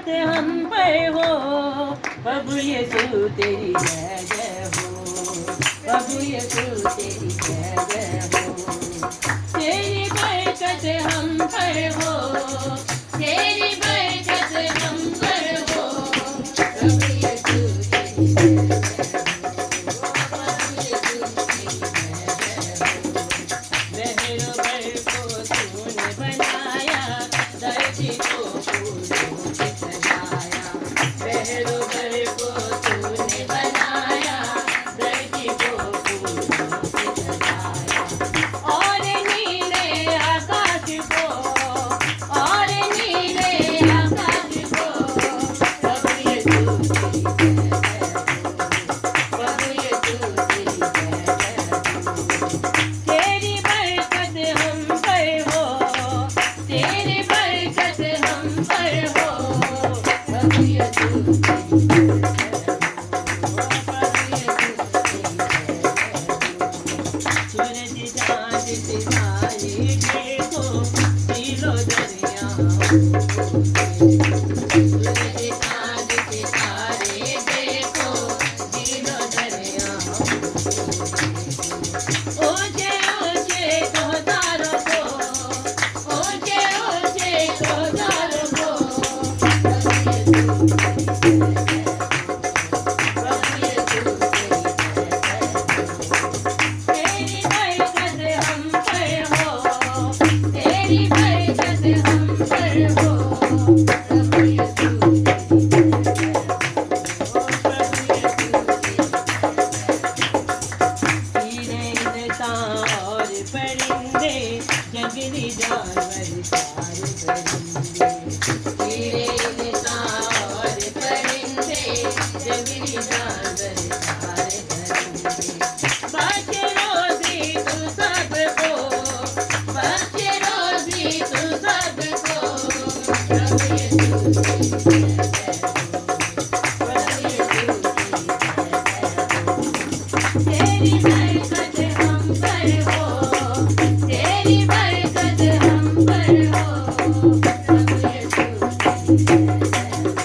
बरकत हम पर हो। प्रभु यीशु तेरी जय जय हो, प्रभु यीशु तेरी जय जय हो। तेरी बरकत हम पर हो, तेरी बरकत हम पर हो। प्रभु यीशु तेरी जय जय हो, प्रभु यीशु तेरी जय जय हो। लहरों भर को तूने बनाया, धरती को फूलों से सजाया। लहरों भर को तूने बनाया, धरती को फूलों से सजाया। और नीले आकाश को, और नीले आकाश को, प्रभु यीशु तेरी जय जय हो, प्रभु यीशु तेरी जय जय हो। तेरी बरकत हम पर हो, तेरी बरकत हम पर हो। प्रभु यीशु तेरी जय जय हो, प्रभु यीशु तेरी जय जय हो। सूरज चाँद सितारे देखो, तीनों दरियाओं को सूरज चाँद सितारे देखो, तीनों दरियाओं को। ऊँचे ऊँचे कोहतारों को, ऊँचे ऊँचे कोहतारों को, प्रभु यीशु तेरी जय जय हो, प्रभु यीशु तेरी जय जय हो। तेरी बरकत हम पर हो, तेरी बरकत हम पर हो। प्रभु यीशु तेरी जय जय हो, प्रभु यीशु तेरी हीरे इंसान और परिंदे, जंगली जानवर सारे परिंदे। हीरे इंसान और परिंदे, जंगली जानवर सारे परिंदे। बख्शे रोज़ी तू सबको, बख्शे रोज़ी तू सबको। प्रभु यीशु तेरी जय जय हो, प्रभु यीशु तेरी जय जय हो। तेरी बरकत हम पर हो, तेरी बरकत हम पर हो। प्रभु यीशु तेरी जय जय हो,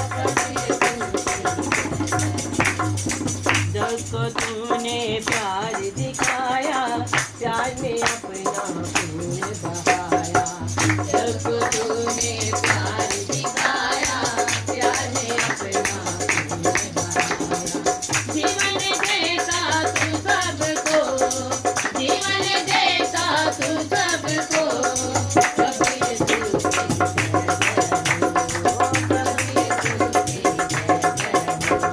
प्रभु यीशु तेरी जय जय हो। जग को तूने प्यार दिखाया, प्यार में अपना खून बहाया। जग को तूने प्यार दिखाया, प्यार में अपना खून बहाया। जीवन देता तू सबको, जीवन देता तू सबको। प्रभु यीशु तेरी जय जय हो, प्रभु यीशु तेरी जय जय हो।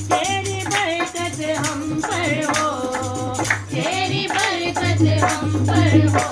तेरी बरकत हम पर हो, तेरी बरकत हम पर हो।